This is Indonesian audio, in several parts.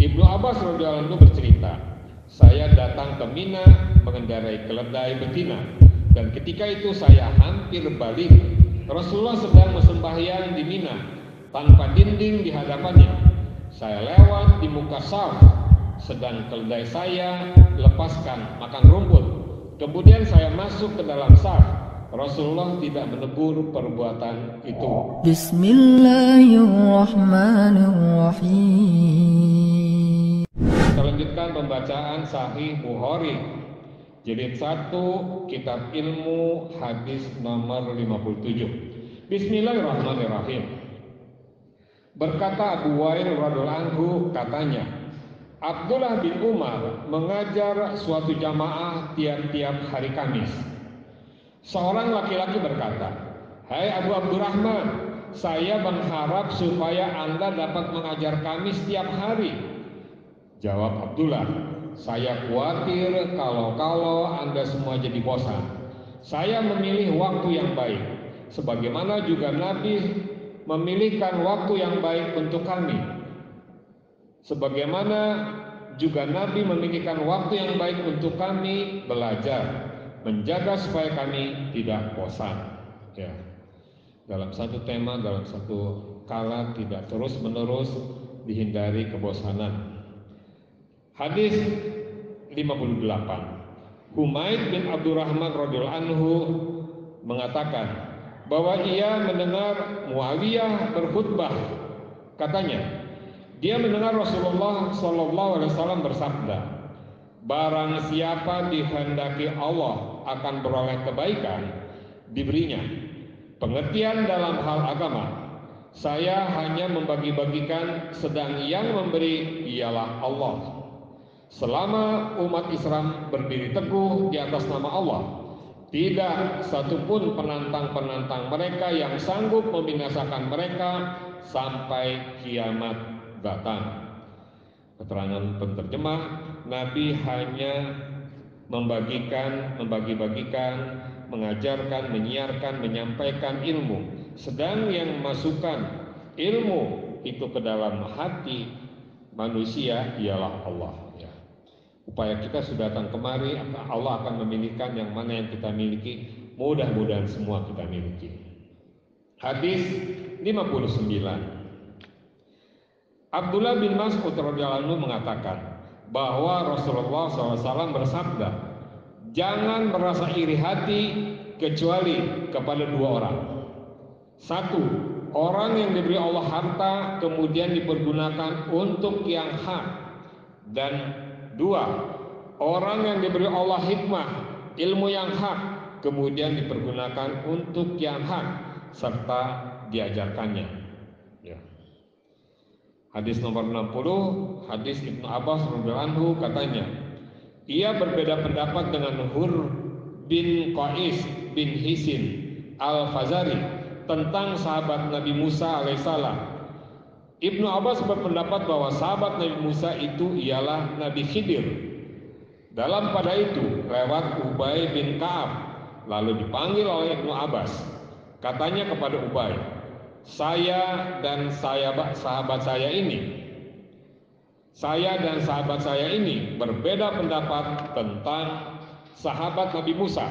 Ibnu Abbas radhiyallahu anhu bercerita, saya datang ke Mina mengendarai keledai betina, dan ketika itu saya hampir balik. Rasulullah sedang sembahyang di Mina tanpa dinding di hadapannya. Saya lewat di muka saf, sedang keledai saya lepaskan makan rumput. Kemudian saya masuk ke dalam saf. Rasulullah tidak menegur perbuatan itu. Bismillahirrahmanirrahim. Kita lanjutkan pembacaan Sahih Bukhari jilid 1 kitab ilmu hadis nomor 57. Bismillahirrahmanirrahim. Berkata Abu Wail radhiyallahu anhu, katanya, Abdullah bin Umar mengajar suatu jamaah tiap-tiap hari Kamis. Seorang laki-laki berkata, "Hai Abu Abdurrahman, saya berharap supaya Anda dapat mengajar kami setiap hari." Jawab Abdullah, "Saya khawatir kalau Anda semua jadi bosan. Saya memilih waktu yang baik, sebagaimana juga Nabi memilihkan waktu yang baik untuk kami. Sebagaimana juga Nabi memilihkan waktu yang baik untuk kami belajar, menjaga supaya kami tidak bosan." Ya. Dalam satu tema, dalam satu kala tidak terus-menerus dihindari kebosanan. Hadis 58. Humaid bin Abdurrahman radhiyallahu anhu mengatakan bahwa ia mendengar Muawiyah berkhutbah. Katanya, dia mendengar Rasulullah SAW bersabda, "Barang siapa dikehendaki Allah akan beroleh kebaikan, diberinya pengertian dalam hal agama. Saya hanya membagi-bagikan, sedang yang memberi ialah Allah. Selama umat Islam berdiri teguh di atas nama Allah, tidak satupun penantang-penantang mereka yang sanggup membinasakan mereka sampai kiamat datang." Keterangan penterjemah, Nabi hanya membagi-bagikan, mengajarkan, menyiarkan, menyampaikan ilmu, sedang yang memasukkan ilmu itu ke dalam hati manusia ialah Allah. Ya. Upaya kita sudah datang kemari, Allah akan memilihkan yang mana yang kita miliki. Mudah-mudahan semua kita miliki. Hadis 59. Abdullah bin Mas'ud radhiyallahu anhu mengatakan bahwa Rasulullah SAW bersabda, "Jangan merasa iri hati kecuali kepada dua orang. Satu, orang yang diberi Allah harta kemudian dipergunakan untuk yang hak. Dan dua, orang yang diberi Allah hikmah, ilmu yang hak, kemudian dipergunakan untuk yang hak serta diajarkannya." Ya. Hadis nomor 60, hadis Ibnu Abbas radhiyallahu anhu, katanya, ia berbeda pendapat dengan Hur bin Qais bin Hisin al-Fazari tentang sahabat Nabi Musa alaihissalam. Ibnu Abbas berpendapat bahwa sahabat Nabi Musa itu ialah Nabi Khidir. Dalam pada itu lewat Ubay bin Ka'ab, lalu dipanggil oleh Ibnu Abbas. Katanya kepada Ubay, saya dan sahabat saya ini berbeda pendapat tentang sahabat Nabi Musa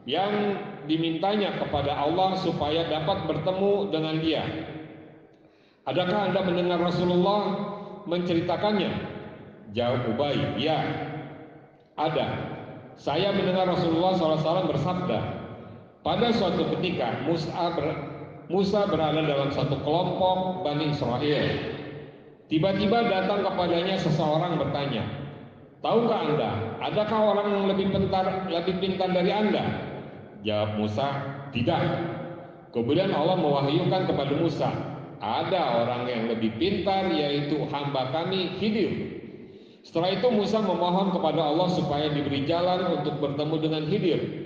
yang dimintanya kepada Allah supaya dapat bertemu dengan dia. Adakah Anda mendengar Rasulullah menceritakannya? Jawab Ubay, ya, ada. Saya mendengar Rasulullah SAW bersabda, pada suatu ketika Musa berada dalam satu kelompok Bani Israel. Tiba-tiba datang kepadanya seseorang bertanya, tahukah Anda, adakah orang yang lebih pintar dari Anda? Jawab Musa, tidak. Kemudian Allah mewahyukan kepada Musa, ada orang yang lebih pintar, yaitu hamba kami Khidir. Setelah itu Musa memohon kepada Allah supaya diberi jalan untuk bertemu dengan Khidir.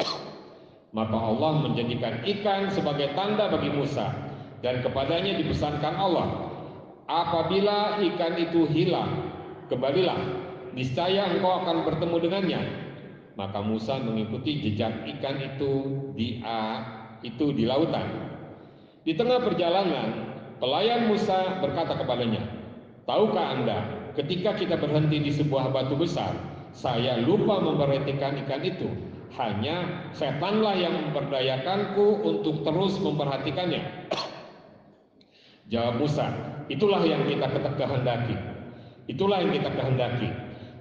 Maka Allah menjadikan ikan sebagai tanda bagi Musa, dan kepadanya dipesankan Allah, apabila ikan itu hilang, kembalilah, niscaya engkau akan bertemu dengannya. Maka Musa mengikuti jejak ikan itu di lautan. Di tengah perjalanan, pelayan Musa berkata kepadanya, tahukah Anda ketika kita berhenti di sebuah batu besar, saya lupa memperhatikan ikan itu. Hanya setanlah yang memperdayakanku untuk terus memperhatikannya. Jawab Musa, itulah yang kita kehendaki. Itulah yang kita kehendaki.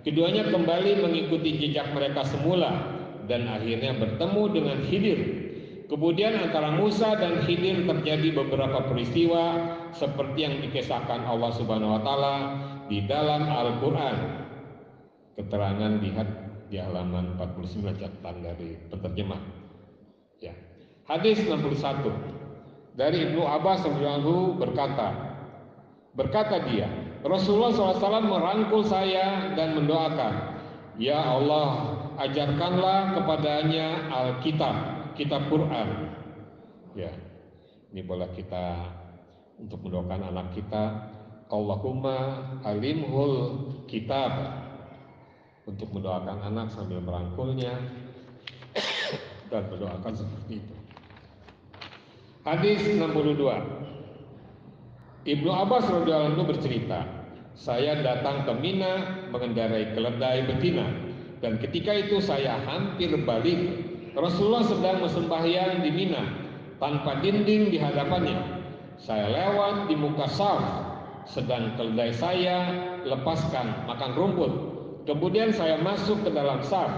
Keduanya kembali mengikuti jejak mereka semula dan akhirnya bertemu dengan Khidir. Kemudian antara Musa dan Khidir terjadi beberapa peristiwa seperti yang dikisahkan Allah Subhanahu wa taala di dalam Al-Qur'an. Keterangan lihat di halaman 49 catatan dari penerjemah. Ya. Hadis 61 dari Ibnu Abbas radhiyallahu berkata dia, Rasulullah SAW merangkul saya dan mendoakan, ya Allah, ajarkanlah kepadanya Alkitab, kitab Quran. Ya, ini boleh kita untuk mendoakan anak kita, Allahumma alimhul kitab, untuk mendoakan anak sambil merangkulnya dan mendoakan seperti itu. Hadis 62. Ibnu Abbas radhiyallahu anhu bercerita, saya datang ke Mina mengendarai keledai betina, dan ketika itu saya hampir balik. Rasulullah sedang sembahyang di Mina tanpa dinding di hadapannya. Saya lewat di muka Saf, sedang keledai saya lepaskan makan rumput. Kemudian saya masuk ke dalam Saf.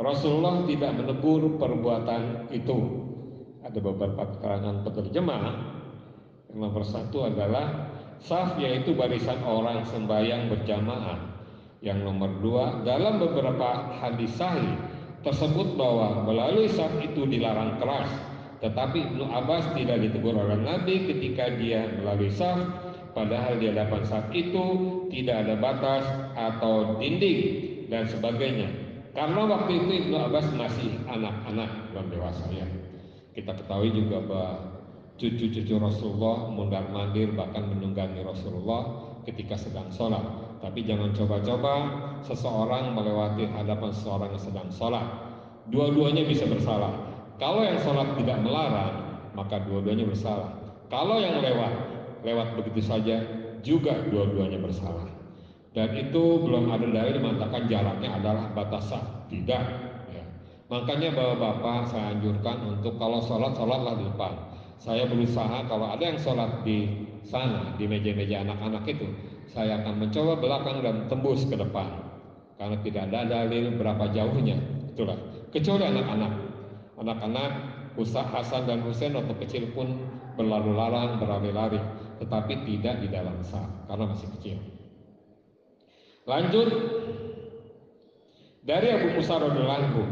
Rasulullah tidak menegur perbuatan itu. Ada beberapa keterangan penerjemah. Yang nomor satu adalah saf, yaitu barisan orang sembahyang berjamaah. Yang nomor dua, dalam beberapa hadis sahih tersebut bahwa melalui saf itu dilarang keras. Tetapi Ibnu Abbas tidak ditegur oleh Nabi ketika dia melalui saf, padahal di hadapan saf itu tidak ada batas atau dinding dan sebagainya. Karena waktu itu Ibnu Abbas masih anak-anak, belum dewasa ya. Kita ketahui juga bahwa cucu-cucu Rasulullah mondar-mandir bahkan menunggangi Rasulullah ketika sedang sholat. Tapi jangan coba-coba seseorang melewati hadapan seseorang yang sedang sholat. Dua-duanya bisa bersalah. Kalau yang sholat tidak melarang, maka dua-duanya bersalah. Kalau yang lewat begitu saja, juga dua-duanya bersalah. Dan itu belum ada dalil mengatakan jaraknya adalah batasan. Tidak. Makanya bapak-bapak saya anjurkan untuk kalau sholatlah di depan. Saya berusaha kalau ada yang sholat di sana, di meja-meja anak-anak itu, saya akan mencoba belakang dan tembus ke depan. Karena tidak ada dalil berapa jauhnya, itulah. Kecuali anak-anak. Anak-anak Hasan dan Husain waktu kecil pun berlalu-lalang, berlari-lari, tetapi tidak di dalam saf karena masih kecil. Lanjut dari Abu Musa radhiyallahu anhu.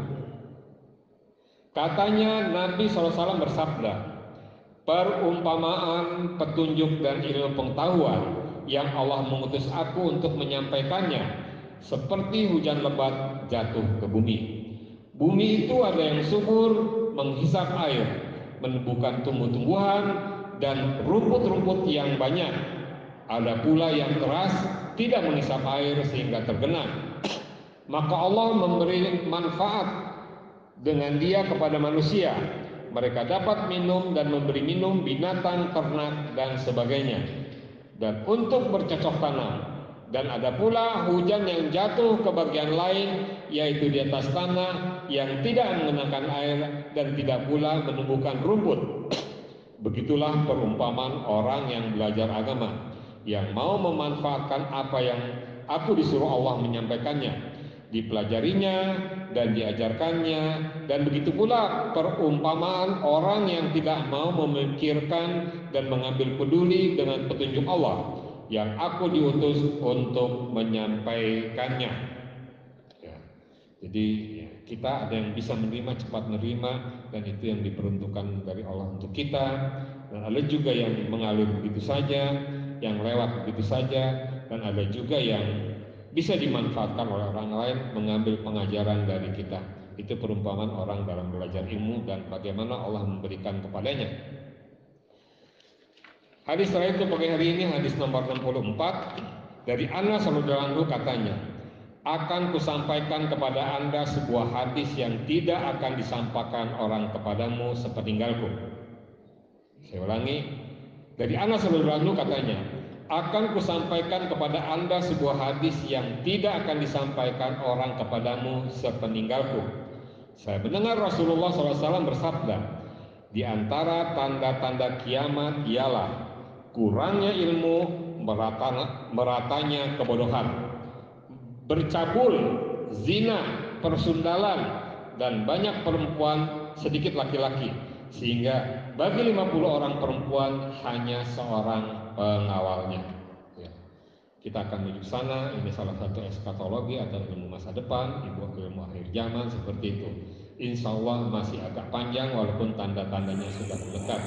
Katanya Nabi SAW bersabda, perumpamaan, petunjuk dan ilmu pengetahuan yang Allah mengutus aku untuk menyampaikannya seperti hujan lebat jatuh ke bumi. Bumi itu ada yang subur menghisap air, menumbuhkan tumbuh-tumbuhan dan rumput-rumput yang banyak. Ada pula yang keras, tidak menghisap air sehingga tergenang. Maka Allah memberi manfaat dengan dia kepada manusia. Mereka dapat minum dan memberi minum binatang, ternak dan sebagainya, dan untuk bercocok tanam. Dan ada pula hujan yang jatuh ke bagian lain, yaitu di atas tanah yang tidak mengenakan air dan tidak pula menumbuhkan rumput. Begitulah perumpamaan orang yang belajar agama, yang mau memanfaatkan apa yang aku disuruh Allah menyampaikannya, dipelajarinya dan diajarkannya. Dan begitu pula perumpamaan orang yang tidak mau memikirkan dan mengambil peduli dengan petunjuk Allah yang aku diutus untuk menyampaikannya. Ya. Jadi kita ada yang bisa menerima, cepat menerima, dan itu yang diperuntukkan dari Allah untuk kita. Dan ada juga yang mengalir begitu saja, yang lewat begitu saja, dan ada juga yang bisa dimanfaatkan oleh orang lain mengambil pengajaran dari kita. Itu perumpamaan orang dalam belajar ilmu dan bagaimana Allah memberikan kepadanya. Hadis terakhir untuk pagi hari ini, hadis nomor 64 dari Anas radhiyallahu anhu, katanya, akan kusampaikan kepada Anda sebuah hadis yang tidak akan disampaikan orang kepadamu sepeninggalku. Saya ulangi, dari Anas radhiyallahu anhu katanya, akan kusampaikan kepada Anda sebuah hadis yang tidak akan disampaikan orang kepadamu sepeninggalku. Saya mendengar Rasulullah SAW bersabda, di antara tanda-tanda kiamat ialah kurangnya ilmu, meratanya kebodohan, bercabul, zina, persundalan, dan banyak perempuan, sedikit laki-laki, sehingga bagi 50 orang perempuan hanya seorang pengawalnya. Ya. Kita akan menuju sana. Ini salah satu eskatologi atau ilmu masa depan, ilmu akhir zaman seperti itu. Insya Allah masih agak panjang walaupun tanda-tandanya sudah mendekat,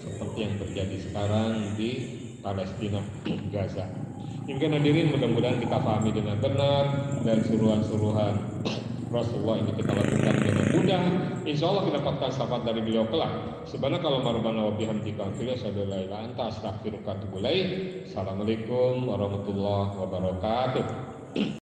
seperti yang terjadi sekarang di Palestina, Gaza. Mungkin hadirin, mudah-mudahan kita pahami dengan benar dan suruhan-suruhan Rasulullah ini kita lakukan dengan mudah. Insya Allah mendapatkan syafaat dari beliau kelak. Subhanakallahumma rabbana wa bihamdika asyhadu an la ilaha illa anta astaghfiruka wa atubu ilaik. Assalamualaikum warahmatullahi wabarakatuh.